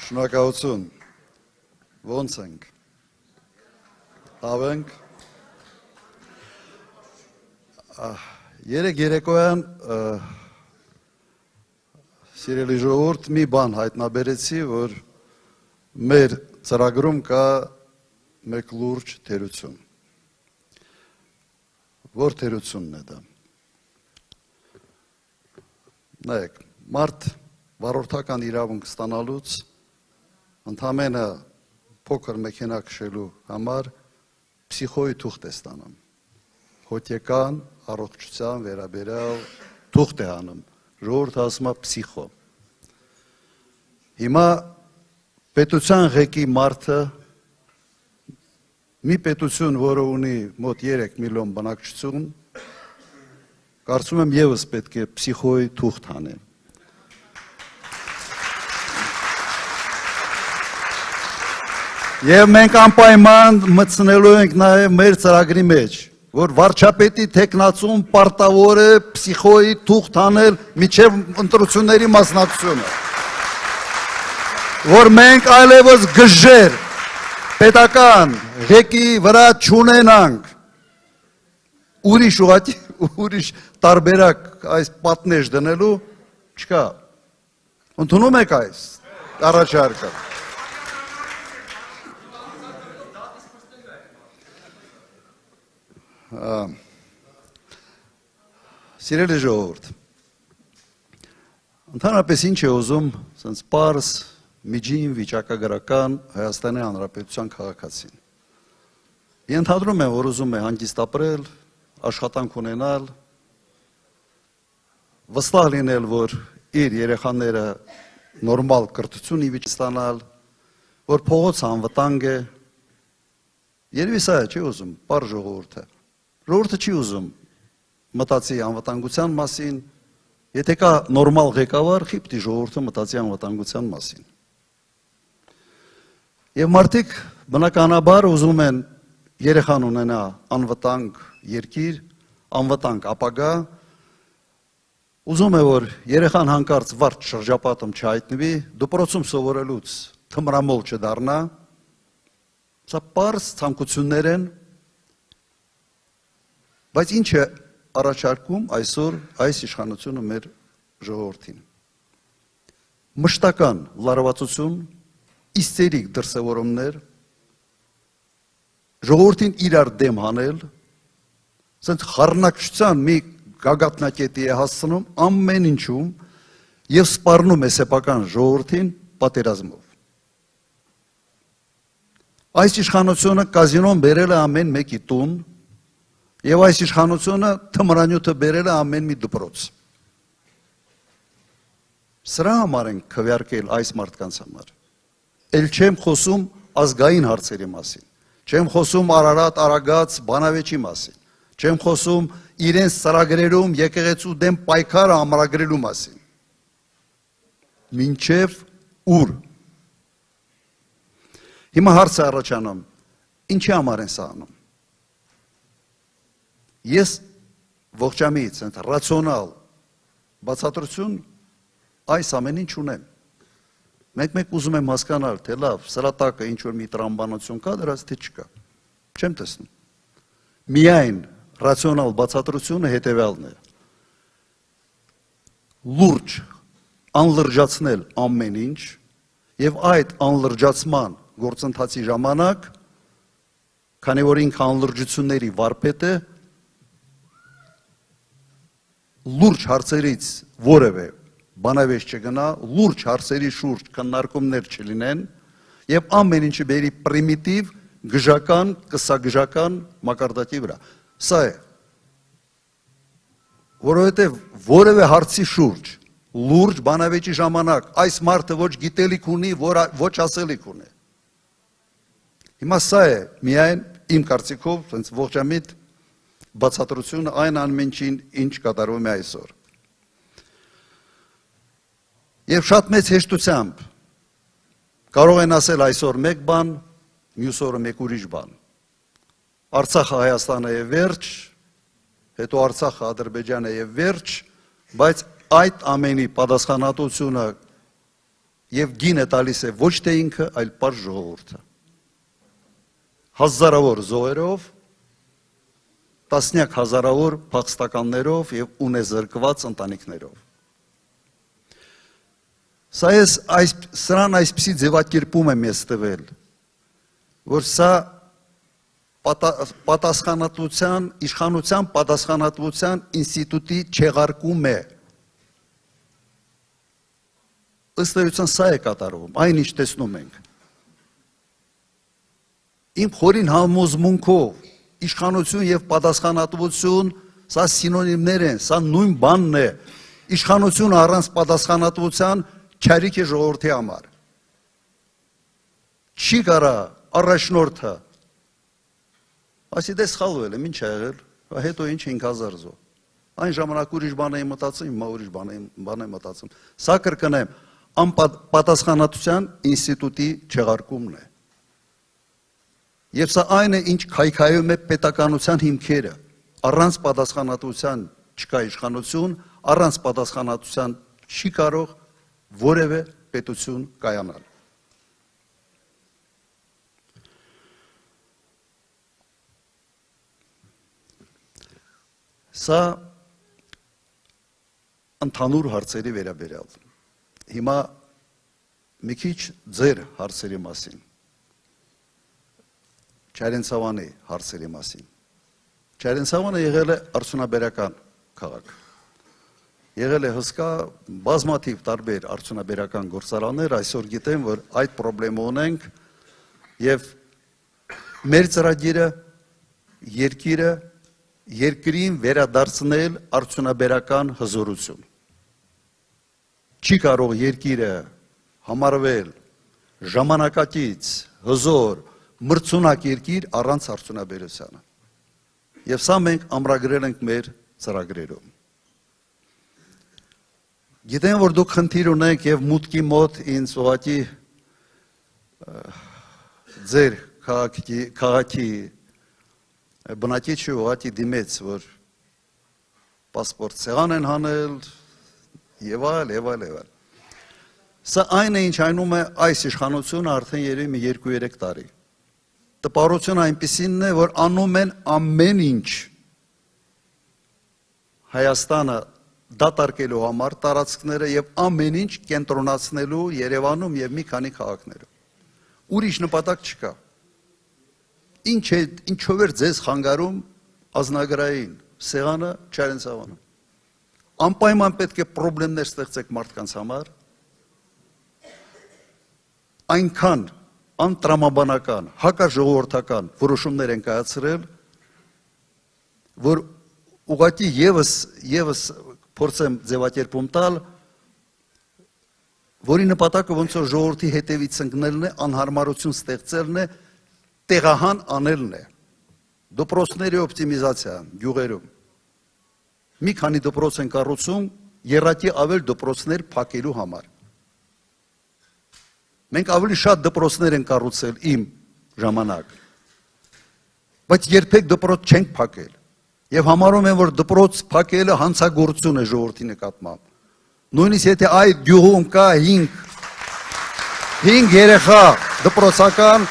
Շնորհակալություն, ոնց ենք, հավենք, երեկ երեկոյան սիրելի ժողովուրդ մի բան հայտնաբերեցի, որ մեր ծրագրում կա մեկ լուրջ թերություն, որ թերությունն է դա, նայեք, մարդ վարորդական իրավունք ստանալուց ընդամենը փոքր մեքենա քշելու համար փսիխոյի թուղթ է ստանում, հոգեկան առողջության վերաբերյալ թուղթ է անում, ժողովուրդը ասում է փսիխո։ Հիմա պետության ղեկի մարդը, մի պետություն, որը ունի մոտ 3 միլիոն բնակչություն, կարծում եմ ևս պետք է փսիխոյի թուղթ անե։ Եվ մենք անպայման մտցնելու ենք նաև մեր ծրագրի մեջ, որ վարչապետի թեկնածուն պարտավոր է փսիխոյի թուղթ անել մինչև ընտրությունների մասնակցությունը, որ մենք այլևս գժեր պետական ղեկի վրա չունենանք, ուրիշ տարբերակ այս պատնեշ դնելու չկա, ընդունում եք այս առաջարկը։ Սիրելի ժողովուրդ, ընդհանրապես ինչ է ուզում սենց պարզ միջին վիճակագրական Հայաստանի Հանրապետության քաղաքացին։ Ենթադրում եմ, որ ուզում է հանգիստ ապրել, աշխատանք ունենալ, վստահ լինել, որ իր երեխաները նորմալ կրթություն ստանալ, որ փողոցը անվտանգ է, երևի սա է, չի ուզում, պարզ ժողովուրդը։ Ժողովուրդը չի ուզում մտածի անվտանգության մասին, եթե կա նորմալ ղեկավար, խիպտի ժողովուրդը մտածի անվտանգության մասին։ Եվ մարդիկ բնականաբար ուզում են երեխան ունենա անվտանգ երկիր, անվտանգ ապագա, ուզում է, որ երեխան հանկարծ վարդ շրջապատում չհայտնվի, դպրոցում սովորելուց թմրամոլ չդառնա, սա պարզ ցանկություններ են, բայց ինչ է առաջարկում այսօր այս իշխանությունը մեր ժողովրդին։ Մշտական լարվածություն, իսկերիկ դրսևորումներ, ժողովրդին իրար դեմ հանել, սենց խառնակցության մի գագաթնակետի է հասցնում ամեն ինչում և սպառնում է սեփական ժողովրդին պատերազմով։ Այս իշխանությունը կազինոն բերել է ամեն մեկի տուն, և այս իշխանությունը թմրանյութը բերել է ամեն մի դպրոց։ Սրա համար ենք քվեարկել այս մարդկանց համար։ Էլ չեմ խոսում ազգային հարցերի մասին, չեմ խոսում Արարատ, Արագած, Բանավեճի մասին, չեմ խոսում իրենց ծրագրերում եկեղեցու դեմ պայքարը ամրագրելու մասին։ Մինչև ուր։ Հիմա հարց է առաջանում, ինչի համար են սա անում։ Ես ողջամիտ, ռացիոնալ բացատրություն այս ամենին չունեմ։ Մեկ ուզում եմ հասկանալ, թե լավ, սրա տակը ինչ-որ մի տրամաբանություն կա, դրած թե չկա, չեմ տեսնում։ Միայն ռացիոնալ բացատրությունը հետևյալն է. լուրջ անլրջացնել ամեն ինչ և այդ անլրջացման գործընթացի ժամանակ, քանի որ ինքը անլրջությունների վարպետ է, լուրջ հարցերից որևէ բանավեճ չգնա, լուրջ հարցերի շուրջ քննարկումներ չլինեն և ամեն ինչը բերի պրիմիտիվ, գժական, կսագժական մակարդակի վրա։ Սա է, որովհետև որևէ հարցի շուրջ, լուրջ բանավեճի ժամանակ այս մարդը ոչ գիտելիք ունի, ոչ ասելիք ունի։ Հիմա սա է միայն իմ կարծիքով ողջամիտ բացատրությունը այն անմենչին ինչ կատարվում է այսօր։ Եվ շատ մեծ հեշտությամբ կարող են ասել այսօր մեկ բան, մյուս օրը մեկ ուրիշ բան։ Արցախը Հայաստանը է վերջ, հետո Արցախը Ադրբեջանը է վերջ, բայց այդ ամենի պատասխանատվությունը եւ գինը տալիս է ոչ թե ինքը, այլ պարզ ժողովուրդը։ Հազարավոր զոհերով, տասնյակ հազարավոր փախստականներով եւ ունեզրկված ընտանիքներով։ Սրան այսպիսի ձևակերպում եմ ես տվել, որ սա պատասխանատվության, իշխանության պատասխանատվության ինստիտուտի չեղարկում է։ Ըստ էության սա է կատարվում, այն ինչ տեսնում ենք։ Իմ խորին համոզմունքով իշխանություն եւ պատասխանատվություն սա սինոնիմներ են, սա նույն բանն է։ Իշխանություն առանց պատասխանատվության չարիք է ժողովրդի համար։ Չի կարա առաջնորդը ասի դե սխալվել եմ, ինչ ա եղել, հետո ինչ 5000 զոհ։ Այն ժամանակ ուրիշ բան էի մտածում, հիմա ուրիշ բան եմ մտածում։ Սա կրկնեմ, անպատասխանատվության ինստիտուտի չեղարկումն է։ Եվ սա այն է, ինչ քայքայում է պետականության հիմքերը։ Առանց պատասխանատվության չկա իշխանություն, առանց պատասխանատվության չի կարող որևէ պետություն կայանալ։ Սա ընդհանուր հարցերի վերաբերյալ։ Հիմա մի քիչ ձեր հարցերի մասին, Չարենցավանի հարցերի մասին։ Չարենցավանը եղել է արդյունաբերական քաղաք։ Եղել է հսկա բազմաթիվ տարբեր արդյունաբերական գործարաններ, այսօր գիտեմ, որ այդ պրոբլեմը ունենք եւ մեր ծրագիրը երկրին վերադարձնել արդյունաբերական հզորություն։ Չի կարող երկիրը համարվել ժամանակակից, հզոր, մրցունակ երկիր առանց արդյունաբերությանը։ Եվ սա մենք ամրագրել ենք մեր ծրագրերում։ Գիտեմ, որ դուք խնդիր ունեք եւ մուտքի մոտ ինձ ուղղակի ձեր քաղաքի բնակիչը ուղղակի դիմեց, որ պասպորտ սեղան են հանել եւ այլ։ Սա այն է, ինչ այնում է այս իշխանությունը արդեն երևի 2-3 տարի։ Տպարությունը այնպիսին է, որ անում են ամեն ինչ Հայաստանը դատարկելու համար տարածքները եւ ամեն ինչ կենտրոնացնելու Երևանում եւ մի քանի քաղաքներում։ Ուրիշ նպատակ չկա։ Ինչով էր ձեզ խանգարում ազնագրային սեղանը Չարենցավանը։ Անպայման պետք է խնդիրներ ստեղծեք մարդկանց համար, այնքան անտրամաբանական, հակաժողովրդական որոշումներ են կայացրել, որ ուղղակի եւս փորձեմ ձևակերպում տալ, որի նպատակը ոնց որ ժողովրդի հետևից ընկնելն է, անհարմարություն ստեղծելն է, տեղահան անելն է։ Դպրոցների օպտիմիզացիա գյուղերում։ Մի քանի դպրոց են կառուցում, եռակի ավել դպրոցներ փակելու համար։ Մենք ավելի շատ դպրոցներ են կառուցել իմ ժամանակ, բայց երբեք դպրոց չենք փակել։ Եվ համարում եմ, որ դպրոց փակելը հանցագործություն է ժողովրդի նկատմամբ։ Նույնիսկ եթե այդ գյուղում կա 5 երեխա դպրոցական,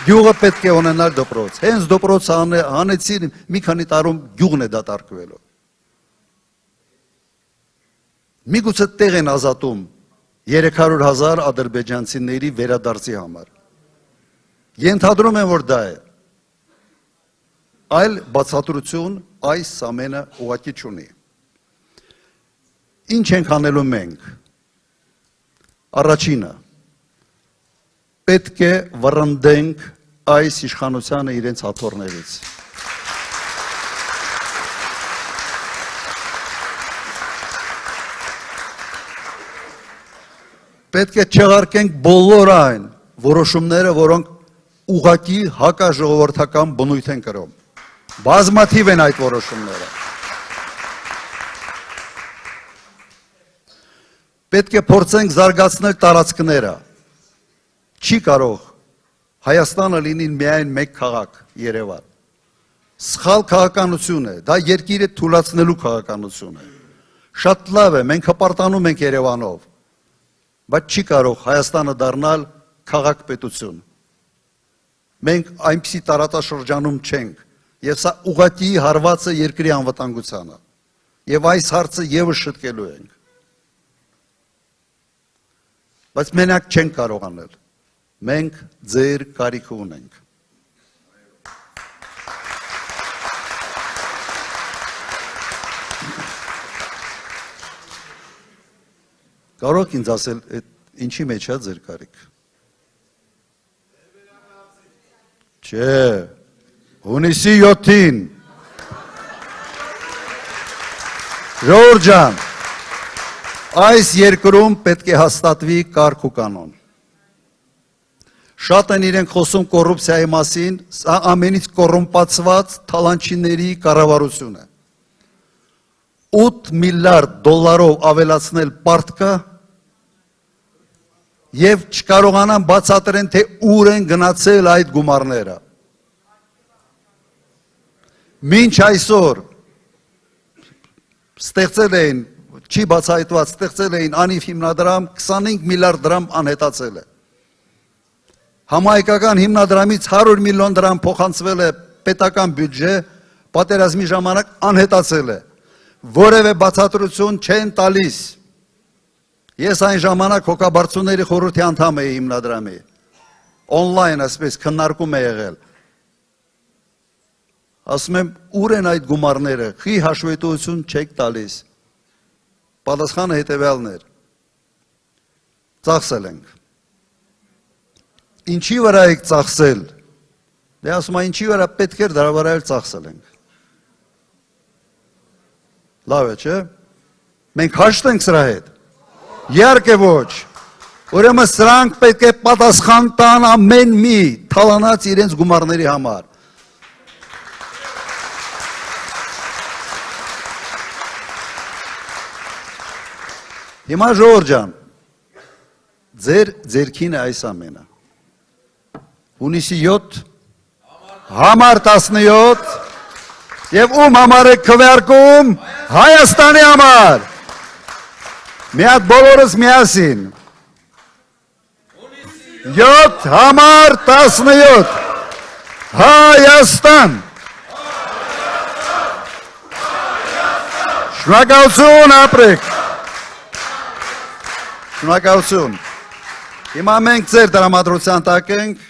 գյուղը պետք է ունենալ դպրոց։ Հենց դպրոց հանեցին, մի քանի տարում գյուղն է դատարկվելու։ Միգուցե տեղ են ազատում 300,000 ադրբեջանցիների վերադարձի համար։ Ենթադրում եմ, որ դա է։ Այլ բացատրություն այս ամենը ուղղակի չունի։ Ինչ ենք անելու մենք։ Առաջինը, պետք է վռնդենք այս իշխանությանը իրենց հաթոռներից։ Պետք է չեղարկենք բոլոր այն որոշումները, որոնք ուղղակի հակաժողովրդական բնույթ են կրում։ Բազմաթիվ են այդ որոշումները։ Պետք է փորձենք զարգացնել տարածքները։ Չի կարող Հայաստանը լինի միայն մեկ քաղաք, Երևան։ Սխալ քաղաքականություն է, դա երկիրը թուլացնելու քաղաքականություն է։ Շատ լավ է, մենք հպարտանում ենք Երևանով, բայց չի կարող Հայաստանը դառնալ քաղաք-պետություն։ Մենք այնպիսի տարածաշրջանում չենք, եւ սա ուղղակի հարված է երկրի անվտանգությանը, եւ այս հարցը եւս շտկելու ենք։ Բայց մենակ չենք կարող անել, մենք ձեր կարիքը ունենք։ Կարող եք ինձ ասել, ինչի մեջ է ձեր կարիք։ Չէ, հունիսի 7-ին։ Ժողովուրդ ջան, այս երկրում պետք է հաստատվի կարգ ու կանոն։ Շատ են իրենք խոսում կոռուպցիայի մասին, սա ամենից կոռումպացված թալանչիների կառավարություն է։ 8 միլիարդ դոլարով ավելացնել պարտքը եւ չկարողանան բացատրեն, թե ուր են գնացել այդ գումարները։ Մինչ այսօր ստեղծել էին, չի բացահայտված, ստեղծել էին անիվ հիմնադրամ, 25 միլիարդ դրամ անհետացել է։ Համահայկական հիմնադրամից 100 միլիոն դրամ փոխանցվել է պետական բյուջե, պատերազմի ժամանակ անհետացել է։ Որևէ բացատրություն չեն տալիս։ Ես այն ժամանակ հոգաբարձուների խորհրդի անդամ էի հիմնադրամի, օնլայն ասպես քննարկում է եղել։ Ասում եմ, ուր են այդ գումարները, խի հաշվետվություն չեք տալիս։ Պատասխանը հետևյալն էր, ծախսել ենք։ Ինչի վրա եք ծախսել, դե ասում է, ինչի վրա պետք էր դրա վրա էլ ծախսել ենք։ Լավ է, չէ՞։ Մենք հաշտ ենք սրա հետ։ Իհարկե ոչ։ Ուրեմն սրանք պետք է պատասխան տան ամեն մի թալանած իրենց գումարների համար։ Հիմա ժողովուրդ ջան, ձեր ձերքին է այս ամենը։ Հունիսի 7, համար 17 եւ ում համար եք քվեարկում, Հայաստանի համար։ Մի հատ բոլորս միասին։ 7 համար 17 Հայաստան։ Շնորհակալություն ապրեք։ Շնորհակալություն։ Հիմա մենք ձեր դրամատրության տակ ենք։